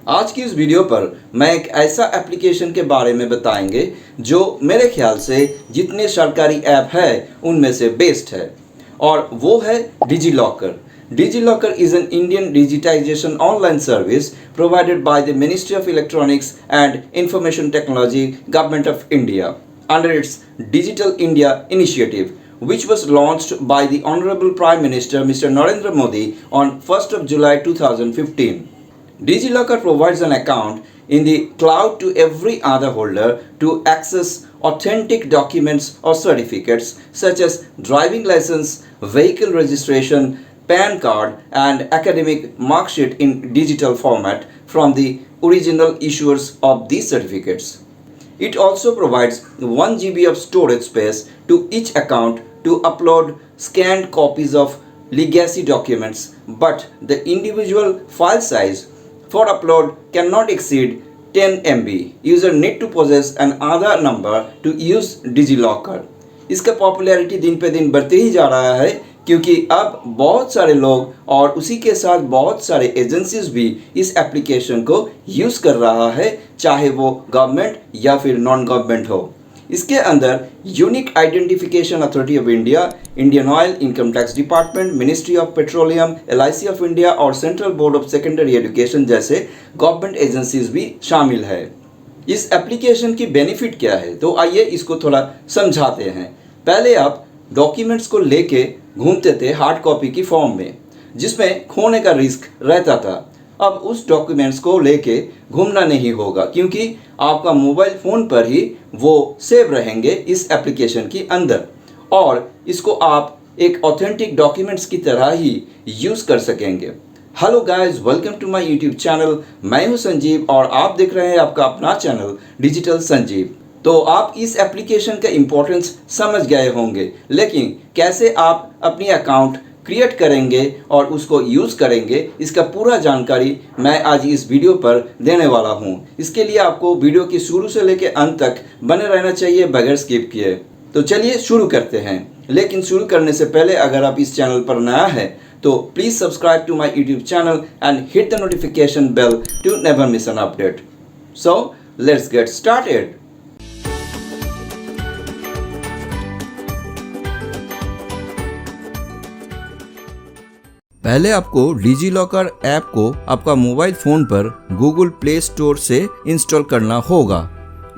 आज की इस वीडियो पर मैं एक ऐसा एप्लीकेशन के बारे में बताएंगे जो मेरे ख्याल से जितने सरकारी ऐप है उनमें से बेस्ट है और वो है DigiLocker. DigiLocker is an Indian digitization online service provided by the Ministry of Electronics and Information Technology, Government of India under its Digital India initiative, which was launched by the Honorable Prime Minister Mr. Narendra Modi on 1st of July 2015. DigiLocker provides an account in the cloud to every Aadhaar holder to access authentic documents or certificates such as driving license, vehicle registration, PAN card and academic mark sheet in digital format from the original issuers of these certificates. It also provides 1 GB of storage space to each account to upload scanned copies of legacy documents, but the individual file size for upload cannot exceed 10 MB. User need to possess an Aadhaar number to use DigiLocker. इसका popularity दिन पे दिन बढ़ते ही जा रहा है क्योंकि अब बहुत सारे लोग और उसी के साथ बहुत सारे एजेंसीज भी इस एप्लीकेशन को यूज़ कर रहा है, चाहे वो गवर्नमेंट या फिर नॉन गवर्नमेंट हो। इसके अंदर unique identification authority of India, Indian Oil, income tax department, ministry of petroleum, LIC of India और central board of secondary education जैसे गवर्नमेंट एजेंसीज भी शामिल है। इस एप्लीकेशन की बेनिफिट क्या है, तो आइए इसको थोड़ा समझाते हैं। पहले आप डॉक्यूमेंट्स को लेके घूमते थे हार्ड कॉपी की फॉर्म में, जिसमें खोने का रिस्क रहता था। अब उस डॉक्यूमेंट्स को लेके घूमना नहीं होगा क्योंकि आपका मोबाइल फ़ोन पर ही वो सेव रहेंगे इस एप्लीकेशन के अंदर और इसको आप एक ऑथेंटिक डॉक्यूमेंट्स की तरह ही यूज़ कर सकेंगे। Hello guys, welcome to my YouTube channel. मैं हूं संजीव और आप देख रहे हैं आपका अपना चैनल डिजिटल संजीव। तो आप इस एप्लीकेशन का इम्पोर्टेंस समझ गए होंगे, लेकिन कैसे आप अपनी अकाउंट क्रिएट करेंगे और उसको यूज़ करेंगे, इसका पूरा जानकारी मैं आज इस वीडियो पर देने वाला हूं। इसके लिए आपको वीडियो की शुरू से लेकर अंत तक बने रहना चाहिए बगैर स्किप किए। तो चलिए शुरू करते हैं। लेकिन शुरू करने से पहले अगर आप इस चैनल पर नया है तो please subscribe to my YouTube channel and hit the notification bell to never miss an update. So let's get started. पहले आपको डिजीलॉकर ऐप को आपका मोबाइल फ़ोन पर गूगल प्ले स्टोर से इंस्टॉल करना होगा।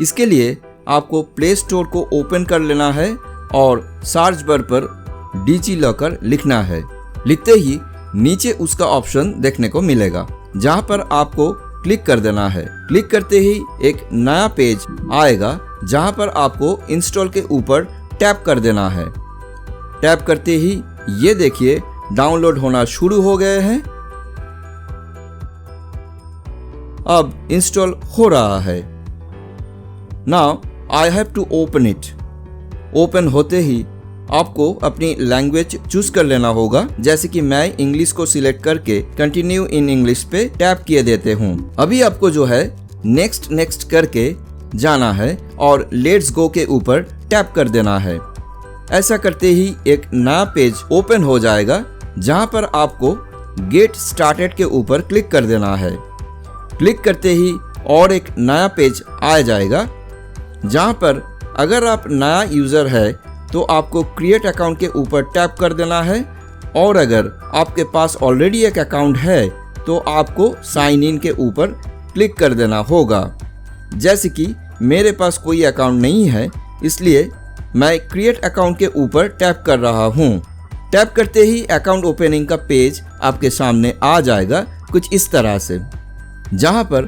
इसके लिए आपको प्ले स्टोर को ओपन कर लेना है और सर्च बार पर डिजीलॉकर लिखना है। लिखते ही नीचे उसका ऑप्शन देखने को मिलेगा, जहां पर आपको क्लिक कर देना है। क्लिक करते ही एक नया पेज आएगा जहां पर आपको इंस्टॉल के ऊपर टैप कर देना है। टैप करते ही ये देखिए डाउनलोड होना शुरू हो गए हैं। अब इंस्टॉल हो रहा है। Now I have to open it. Open होते ही आपको अपनी लैंग्वेज चूज कर लेना होगा, जैसे कि मैं इंग्लिश को सिलेक्ट करके कंटिन्यू इन इंग्लिश पे टैप किए देते हूँ। अभी आपको जो है नेक्स्ट करके जाना है और लेट्स गो के ऊपर टैप कर देना है। ऐसा करते ही एक नया पेज ओपन हो जाएगा जहां पर आपको गेट स्टार्टेड के ऊपर क्लिक कर देना है। क्लिक करते ही और एक नया पेज आ जाएगा जहां पर अगर आप नया यूज़र है तो आपको क्रिएट अकाउंट के ऊपर टैप कर देना है और अगर आपके पास ऑलरेडी एक अकाउंट है तो आपको साइन इन के ऊपर क्लिक कर देना होगा। जैसे कि मेरे पास कोई अकाउंट नहीं है, इसलिए मैं क्रिएट अकाउंट के ऊपर टैप कर रहा हूँ। टैप करते ही अकाउंट ओपनिंग का पेज आपके सामने आ जाएगा कुछ इस तरह से, जहां पर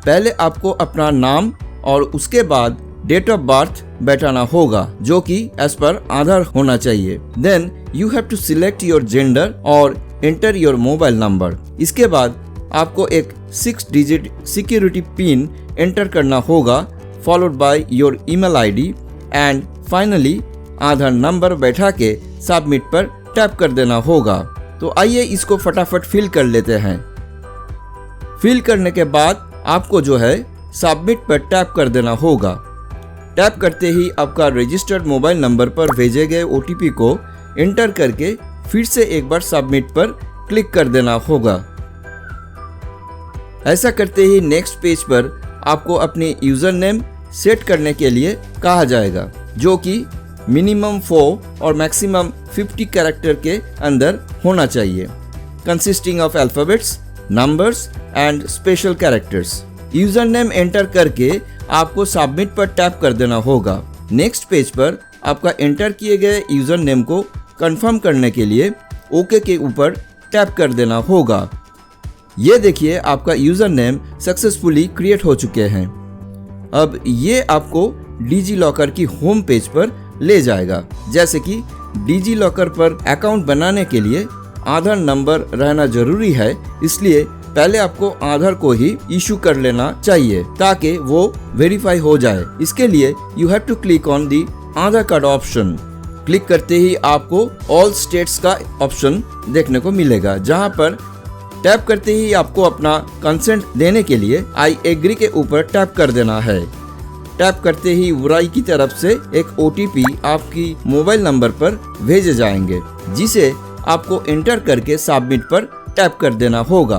पहले आपको अपना नाम और उसके बाद डेट ऑफ बर्थ बैठाना होगा जो कि एज पर आधार होना चाहिए। Then you have to select your gender और एंटर योर मोबाइल नंबर। इसके बाद आपको एक 6 डिजिट सिक्योरिटी पिन एंटर करना होगा, followed by your email ID and finally Aadhaar number बैठा के सबमिट पर टैप कर देना होगा। तो आइए इसको फटाफट फिल कर लेते हैं। फिल करने के बाद आपको जो है सबमिट पर टैप कर देना होगा। टैप करते ही आपका रजिस्टर्ड मोबाइल नंबर पर भेजे गए OTP को एंटर करके फिर से एक बार सबमिट पर क्लिक कर देना होगा। ऐसा करते ही नेक्स्ट पेज पर आपको अपनी यूज़र नेम सेट करने के लिए कहा जाएगा, जो कि मिनिमम 4 और मैक्सिमम 50 कैरेक्टर के अंदर होना चाहिए, consisting of alphabets, numbers and special characters. User name enter करके आपको सबमिट पर टैप कर देना होगा। नेक्स्ट पेज पर आपका एंटर किए गए यूज़र नेम को कंफर्म करने के लिए ओके के ऊपर टैप कर देना होगा। ये देखिए आपका यूज़र नेम सक्सेसफुली क्रिएट हो चुके हैं। अब ये आपको डिजी लॉकर की होम पेज पर ले जाएगा। जैसे कि डिजी लॉकर पर अकाउंट बनाने के लिए आधार नंबर रहना जरूरी है, इसलिए पहले आपको आधार को ही इशू कर लेना चाहिए ताकि वो वेरीफाई हो जाए। इसके लिए you have to click on the Aadhaar card option. Click करते ही आपको ऑल स्टेट्स का ऑप्शन देखने को मिलेगा, जहां पर टैप करते ही आपको अपना कंसेंट देने के लिए आई एग्री के ऊपर टैप कर देना है। टैप करते ही वुराई की तरफ से एक OTP आपकी मोबाइल नंबर पर भेजे जाएंगे, जिसे आपको एंटर करके सबमिट पर टैप कर देना होगा।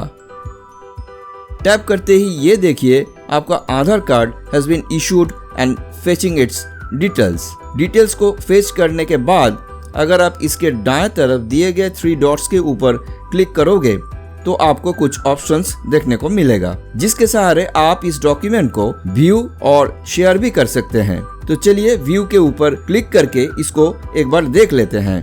टैप करते ही ये देखिए आपका Aadhaar card has been issued and fetching its details को फेच करने के बाद अगर आप इसके दाएं तरफ दिए गए 3 डॉट्स के ऊपर क्लिक करोगे तो आपको कुछ ऑप्शंस देखने को मिलेगा, जिसके सहारे आप इस डॉक्यूमेंट को व्यू और शेयर भी कर सकते हैं। तो चलिए व्यू के ऊपर क्लिक करके इसको एक बार देख लेते हैं।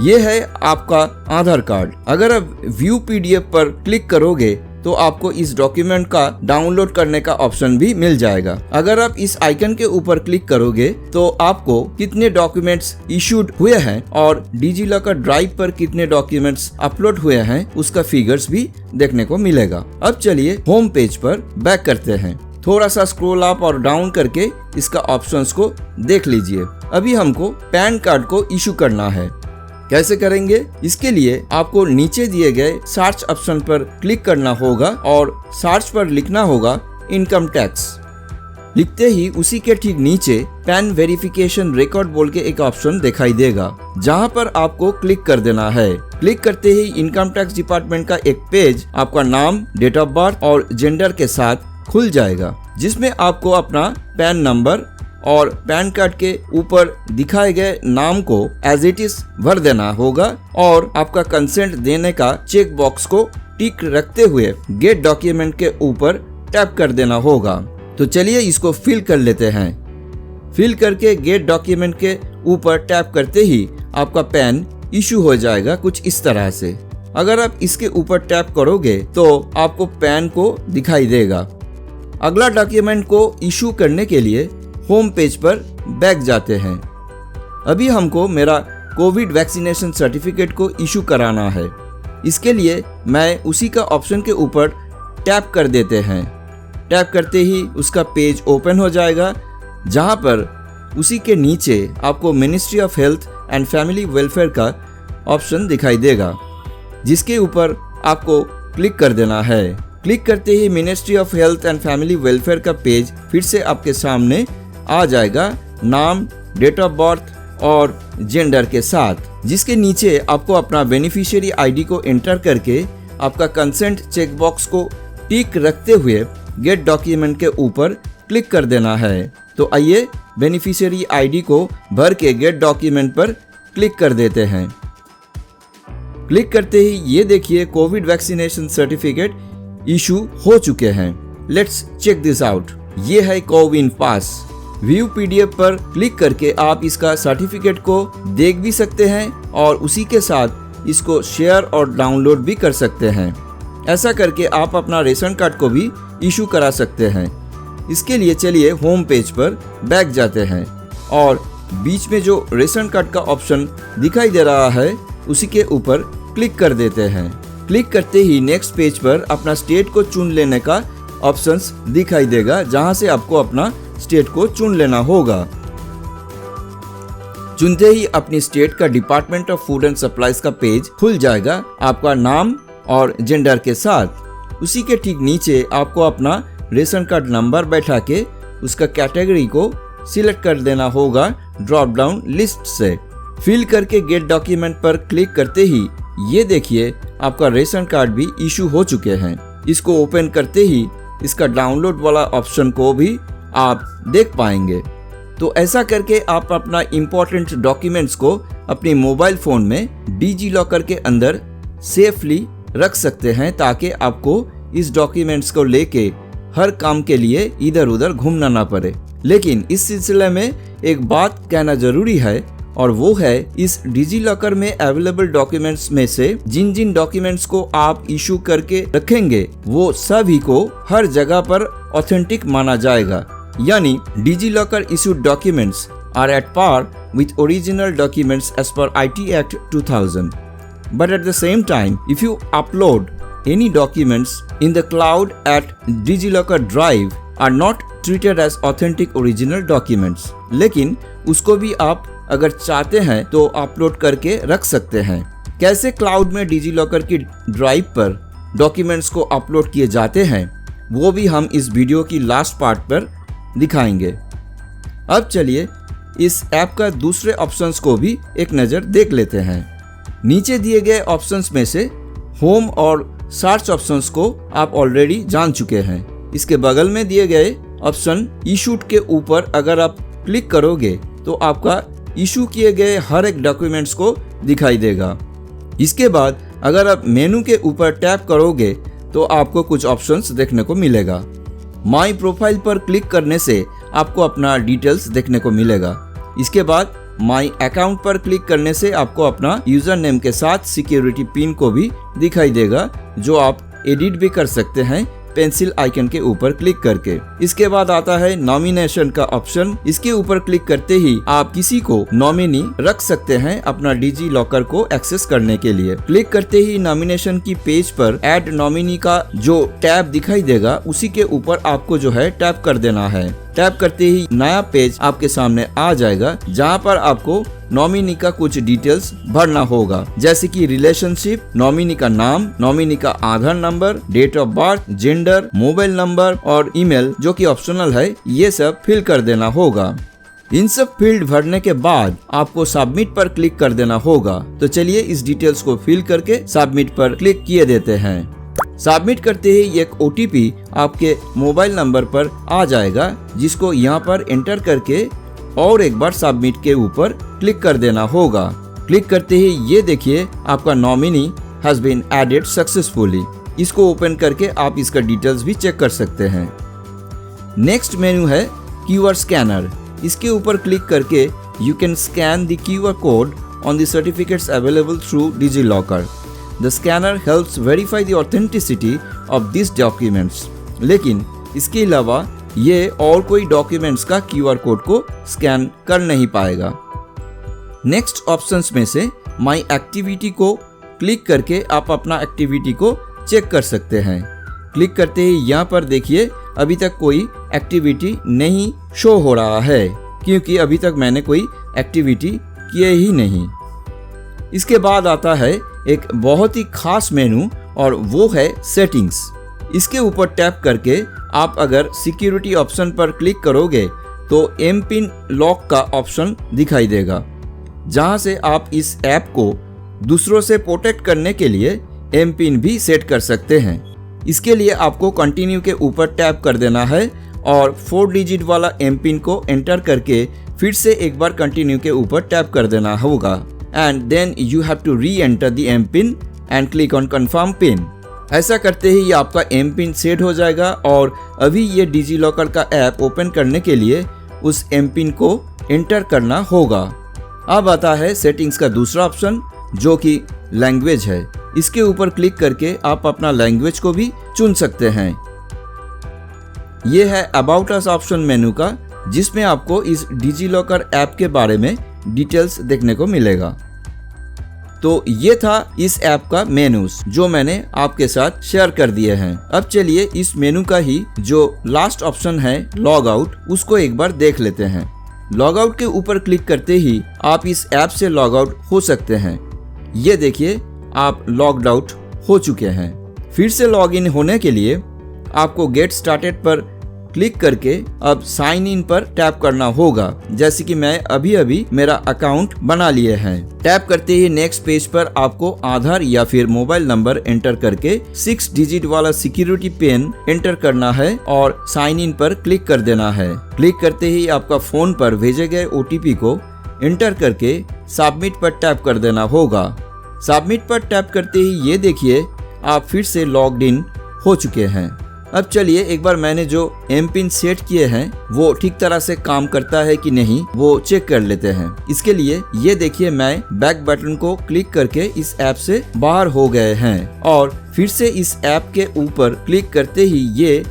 ये है आपका आधार कार्ड। अगर आप व्यू PDF पर क्लिक करोगे तो आपको इस डॉक्यूमेंट का डाउनलोड करने का ऑप्शन भी मिल जाएगा। अगर आप इस आइकन के ऊपर क्लिक करोगे तो आपको कितने डॉक्यूमेंट्स इशूड हुए हैं और डिजी लॉकर ड्राइव पर कितने डॉक्यूमेंट्स अपलोड हुए हैं उसका फिगर्स भी देखने को मिलेगा। अब चलिए होम पेज पर बैक करते हैं। थोड़ा सा स्क्रॉल अप और डाउन करके इसका ऑप्शंस को देख लीजिए। अभी हमको पैन कार्ड को इशू करना है। कैसे करेंगे? इसके लिए आपको नीचे दिए गए सर्च ऑप्शन पर क्लिक करना होगा और सर्च पर लिखना होगा इनकम टैक्स। लिखते ही उसी के ठीक नीचे पैन वेरिफिकेशन रिकॉर्ड बोल के एक ऑप्शन दिखाई देगा, जहां पर आपको क्लिक कर देना है। क्लिक करते ही इनकम टैक्स डिपार्टमेंट का एक पेज आपका नाम, डेट ऑफ बर्थ और जेंडर के साथ खुल जाएगा, जिसमें आपको अपना पैन नंबर और पैन कार्ड के ऊपर दिखाए गए नाम को एज इट इज भर देना होगा और आपका कंसेंट देने का चेक बॉक्स को टिक रखते हुए गेट डॉक्यूमेंट के ऊपर टैप कर देना होगा। तो चलिए इसको फिल कर लेते हैं। फिल करके गेट डॉक्यूमेंट के ऊपर टैप करते ही आपका पैन इशू हो जाएगा कुछ इस तरह से। अगर आप इसके ऊपर टैप करोगे तो आपको पैन को दिखाई देगा। अगला डॉक्यूमेंट को इशू करने के लिए होम पेज पर बैक जाते हैं। अभी हमको मेरा कोविड वैक्सीनेशन सर्टिफिकेट को इशू कराना है। इसके लिए मैं उसी का ऑप्शन के ऊपर टैप कर देते हैं। टैप करते ही उसका पेज ओपन हो जाएगा, जहां पर उसी के नीचे आपको ministry of health and family welfare का ऑप्शन दिखाई देगा, जिसके ऊपर आपको क्लिक कर देना है। क्लिक करते ही ministry of health and family welfare का पेज फिर से आपके सामने आ जाएगा, नाम, डेट ऑफ बर्थ और जेंडर के साथ, जिसके नीचे आपको अपना बेनिफिशियरी आईडी को एंटर करके आपका कंसेंट चेक बॉक्स को टिक रखते हुए गेट डॉक्यूमेंट के ऊपर क्लिक कर देना है। तो आइए बेनिफिशियरी आईडी को भर के गेट डॉक्यूमेंट पर क्लिक कर देते हैं। क्लिक करते ही ये देखिए कोविड वैक्सीनेशन सर्टिफिकेट इशू हो चुके हैं। Let's check this out. ये है कोविन पास। व्यू PDF पर क्लिक करके आप इसका सर्टिफिकेट को देख भी सकते हैं और उसी के साथ इसको शेयर और डाउनलोड भी कर सकते हैं। ऐसा करके आप अपना रेशन कार्ड को भी इशू करा सकते हैं। इसके लिए चलिए होम पेज पर बैक जाते हैं और बीच में जो रेशन कार्ड का ऑप्शन दिखाई दे रहा है उसी के ऊपर क्लिक कर देते हैं। क्लिक करते ही नेक्स्ट पेज पर अपना स्टेट को चुन लेने का ऑप्शंस दिखाई देगा, जहां से आपको अपना स्टेट को चुन लेना होगा। चुनते ही अपनी स्टेट का department of food and supplies का पेज खुल जाएगा आपका नाम और जेंडर के साथ। उसी के ठीक नीचे आपको अपना रेशन कार्ड नंबर बैठा के उसका कैटेगरी को सिलेक्ट कर देना होगा ड्रॉप डाउन लिस्ट से। फिल करके गेट डॉक्यूमेंट पर क्लिक करते ही ये देखिए आपका रेशन कार्ड भी इशू हो चुके हैं। इसको ओपन करते ही इसका डाउनलोड वाला ऑप्शन को भी आप देख पाएंगे। तो ऐसा करके आप अपना इम्पोर्टेंट डॉक्यूमेंट्स को अपने मोबाइल फ़ोन में डिजी लॉकर के अंदर सेफली रख सकते हैं, ताकि आपको इस डॉक्यूमेंट्स को लेके हर काम के लिए इधर उधर घूमना ना पड़े। लेकिन इस सिलसिले में एक बात कहना ज़रूरी है, और वो है इस डिजी लॉकर में अवेलेबल डॉक्यूमेंट्स में से जिन जिन डॉक्यूमेंट्स को आप इशू करके रखेंगे वो सभी को हर जगह पर ऑथेंटिक माना जाएगा। यानी DigiLocker issued documents are at par with original documents as per IT Act 2000। But at the same time, if you upload any documents in the cloud at DigiLocker Drive are not treated as authentic original documents। लेकिन उसको भी आप अगर चाहते हैं तो upload करके रख सकते हैं। कैसे क्लाउड में डिजीलॉकर की ड्राइव पर डॉक्यूमेंट्स को अपलोड किए जाते हैं वो भी हम इस वीडियो की लास्ट पार्ट पर दिखाएंगे। अब चलिए इस ऐप का दूसरे ऑप्शंस को भी एक नज़र देख लेते हैं। नीचे दिए गए ऑप्शंस में से होम और सर्च ऑप्शंस को आप ऑलरेडी जान चुके हैं। इसके बगल में दिए गए ऑप्शन इशूड के ऊपर अगर आप क्लिक करोगे तो आपका इशू किए गए हर एक डॉक्यूमेंट्स को दिखाई देगा। इसके बाद अगर आप मेनू के ऊपर टैप करोगे तो आपको कुछ ऑप्शंस देखने को मिलेगा। माई प्रोफाइल पर क्लिक करने से आपको अपना डिटेल्स देखने को मिलेगा। इसके बाद माई अकाउंट पर क्लिक करने से आपको अपना यूजर नेम के साथ सिक्योरिटी पिन को भी दिखाई देगा, जो आप एडिट भी कर सकते हैं पेंसिल आइकन के ऊपर क्लिक करके। इसके बाद आता है नॉमिनेशन का ऑप्शन। इसके ऊपर क्लिक करते ही आप किसी को नॉमिनी रख सकते हैं अपना डिजी लॉकर को एक्सेस करने के लिए। क्लिक करते ही नॉमिनेशन की पेज पर ऐड नॉमिनी का जो टैब दिखाई देगा उसी के ऊपर आपको जो है टैप कर देना है। टैप करते ही नया पेज आपके सामने आ जाएगा, जहां पर आपको नॉमिनी का कुछ डिटेल्स भरना होगा, जैसे कि रिलेशनशिप, नॉमिनी का नाम, नॉमिनी का Aadhaar number, date of birth, gender, mobile number और ईमेल, जो कि ऑप्शनल है, ये सब फिल कर देना होगा। इन सब फील्ड भरने के बाद आपको सबमिट पर क्लिक कर देना होगा। तो चलिए इस डिटेल्स को फिल करके सबमिट पर क्लिक किए देते हैं। सबमिट करते ही एक OTP आपके मोबाइल नंबर पर आ जाएगा, जिसको यहाँ पर एंटर करके और एक बार सबमिट के ऊपर क्लिक कर देना होगा। क्लिक करते ही ये देखिए आपका nominee has been added successfully. इसको ओपन करके आप इसका डिटेल्स भी चेक कर सकते हैं। नेक्स्ट मेन्यू है QR स्कैनर। इसके ऊपर क्लिक करके you can scan the QR code on the certificates available through DigiLocker. The scanner helps verify the authenticity of these documents। लेकिन इसके अलावा ये और कोई डॉक्यूमेंट्स का QR कोड को स्कैन कर नहीं पाएगा। नेक्स्ट ऑप्शंस में से माई एक्टिविटी को क्लिक करके आप अपना एक्टिविटी को चेक कर सकते हैं। क्लिक करते ही यहाँ पर देखिए अभी तक कोई एक्टिविटी नहीं शो हो रहा है, क्योंकि अभी तक मैंने कोई एक्टिविटी किए ही नहीं। इसके बाद आता है एक बहुत ही खास मेनू, और वो है सेटिंग्स। इसके ऊपर टैप करके आप अगर सिक्योरिटी ऑप्शन पर क्लिक करोगे तो MPIN लॉक का ऑप्शन दिखाई देगा, जहां से आप इस ऐप को दूसरों से प्रोटेक्ट करने के लिए MPIN भी सेट कर सकते हैं। इसके लिए आपको कंटिन्यू के ऊपर टैप कर देना है और 4 डिजिट वाला MPIN को एंटर करके फिर से एक बार कंटिन्यू के ऊपर टैप कर देना होगा। And then you have to re-enter the MPIN and click on confirm PIN। ऐसा करते ही आपका MPIN सेट हो जाएगा और अभी ये डिजीलॉकर का ऐप ओपन करने के लिए उस MPIN को एंटर करना होगा। अब आता है सेटिंग्स का दूसरा ऑप्शन, जो कि लैंग्वेज है। इसके ऊपर क्लिक करके आप अपना लैंग्वेज को भी चुन सकते हैं। ये है अबाउट अस ऑप्शन मेनू का, जिसमें आपको इस डिजीलॉकर ऐप के बारे में डिटेल्स देखने को मिलेगा। तो ये था इस ऐप का मेनूज, जो मैंने आपके साथ शेयर कर दिए हैं। अब चलिए इस मेनू का ही जो लास्ट ऑप्शन है लॉग आउट, उसको एक बार देख लेते हैं। लॉग आउट के ऊपर क्लिक करते ही आप इस ऐप से लॉग आउट हो सकते हैं। ये देखिए आप लॉग्ड आउट हो चुके हैं। फिर से लॉग इन होने के लिए आपको गेट स्टार्टेड पर क्लिक करके अब साइन इन पर टैप करना होगा। जैसे कि मैं अभी मेरा अकाउंट बना लिए हैं। टैप करते ही नेक्स्ट पेज पर आपको आधार या फिर मोबाइल नंबर एंटर करके 6 डिजिट वाला सिक्योरिटी पिन एंटर करना है और साइन इन पर क्लिक कर देना है। क्लिक करते ही आपका फोन पर भेजे गए OTP को एंटर करके सबमिट पर टैप कर देना होगा। सबमिट पर टैप करते ही ये देखिए आप फिर से लॉग्ड इन हो चुके हैं। अब चलिए एक बार मैंने जो एम पिन सेट किए हैं वो ठीक तरह से काम करता है कि नहीं वो चेक कर लेते हैं। इसके लिए ये देखिए मैं बैक बटन को क्लिक करके इस ऐप से बाहर हो गए हैं और फिर से इस ऐप के ऊपर क्लिक करते ही ये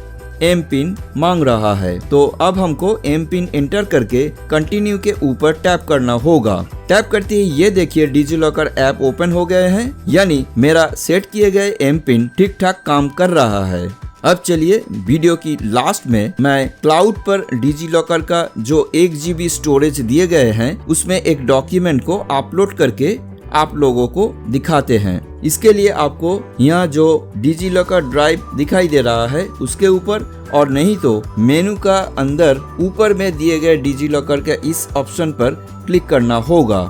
एम पिन मांग रहा है। तो अब हमको एम पिन एंटर करके कंटिन्यू के ऊपर टैप करना होगा। टैप करते ही ये देखिए डिजिलॉकर ऐप ओपन हो गए हैं, यानी मेरा सेट किए गए एम पिन ठीक ठाक काम कर रहा है। अब चलिए वीडियो की लास्ट में मैं क्लाउड पर डिजिलॉकर का जो 1 GB स्टोरेज दिए गए हैं उसमें एक डॉक्यूमेंट को अपलोड करके आप लोगों को दिखाते हैं। इसके लिए आपको यहाँ जो डिजिलॉकर ड्राइव दिखाई दे रहा है उसके ऊपर और नहीं तो मेनू का अंदर ऊपर में दिए गए डिजिलॉकर के इस ऑप्शन पर क्लिक करना होगा।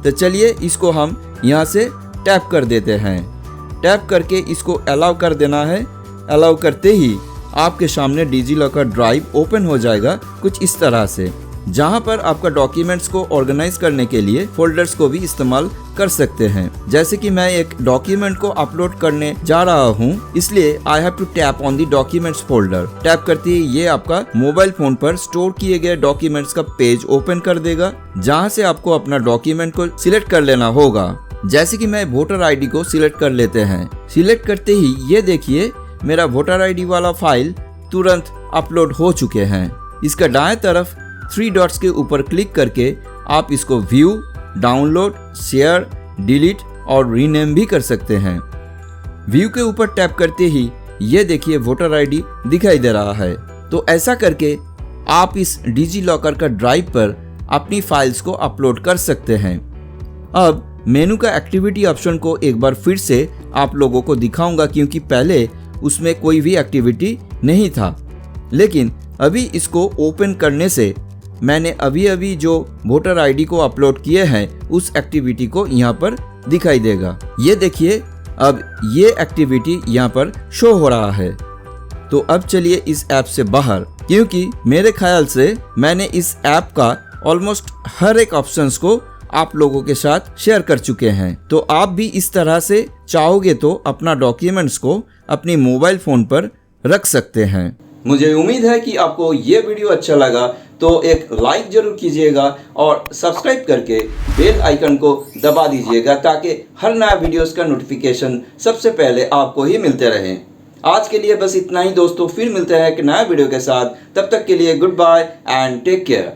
तो चलिए इसको हम यहाँ से टैप कर देते हैं। टैप करके इसको अलाउ कर देना है। अलाउ करते ही आपके सामने डिजिलॉकर ड्राइव ओपन हो जाएगा कुछ इस तरह से, जहां पर आपका डॉक्यूमेंट्स को ऑर्गेनाइज करने के लिए फोल्डर्स को भी इस्तेमाल कर सकते हैं। जैसे कि मैं एक डॉक्यूमेंट को अपलोड करने जा रहा हूं, इसलिए I have to tap on the documents folder. Tap करते ही ये आपका मोबाइल फोन पर स्टोर किए गए डॉक्यूमेंट्स का पेज ओपन कर देगा, जहां से आपको अपना डॉक्यूमेंट को सिलेक्ट कर लेना होगा। जैसे कि मैं वोटर ID को सिलेक्ट कर लेते हैं। सिलेक्ट करते ही ये देखिए मेरा वोटर ID वाला फाइल तुरंत अपलोड हो चुके हैं। इसका दाएं तरफ 3 डॉट्स के ऊपर क्लिक करके आप इसको व्यू, डाउनलोड, शेयर, डिलीट और रीनेम भी कर सकते हैं। व्यू के ऊपर टैप करते ही ये देखिए वोटर ID दिखाई दे रहा है। तो ऐसा करके आप इस डिजिलॉकर का ड्राइव पर अपनी फाइल्स को अपलोड कर सकते हैं। अब मेनू का एक्टिविटी ऑप्शन को एक बार फिर से आप लोगों को दिखाऊंगा, क्योंकि पहले उसमें कोई भी एक्टिविटी नहीं था, लेकिन अभी इसको ओपन करने से मैंने अभी जो वोटर ID को अपलोड किए हैं उस एक्टिविटी को यहाँ पर दिखाई देगा। ये देखिए अब ये एक्टिविटी यहाँ पर शो हो रहा है। तो अब चलिए इस ऐप से बाहर, क्योंकि मेरे ख्याल से मैंने इस ऐप का ऑलमोस्ट हर एक ऑप्शंस को आप लोगों के साथ शेयर कर चुके हैं। तो आप भी इस तरह से चाहोगे तो अपना डॉक्यूमेंट्स को अपने मोबाइल फोन पर रख सकते हैं। मुझे उम्मीद है कि आपको ये वीडियो अच्छा लगा, तो एक लाइक जरूर कीजिएगा और सब्सक्राइब करके बेल आइकन को दबा दीजिएगा, ताकि हर नया वीडियोस का नोटिफिकेशन सबसे पहले आपको ही मिलते रहे। आज के लिए बस इतना ही दोस्तों, फिर मिलते हैं एक नया वीडियो के साथ। तब तक के लिए goodbye and take care.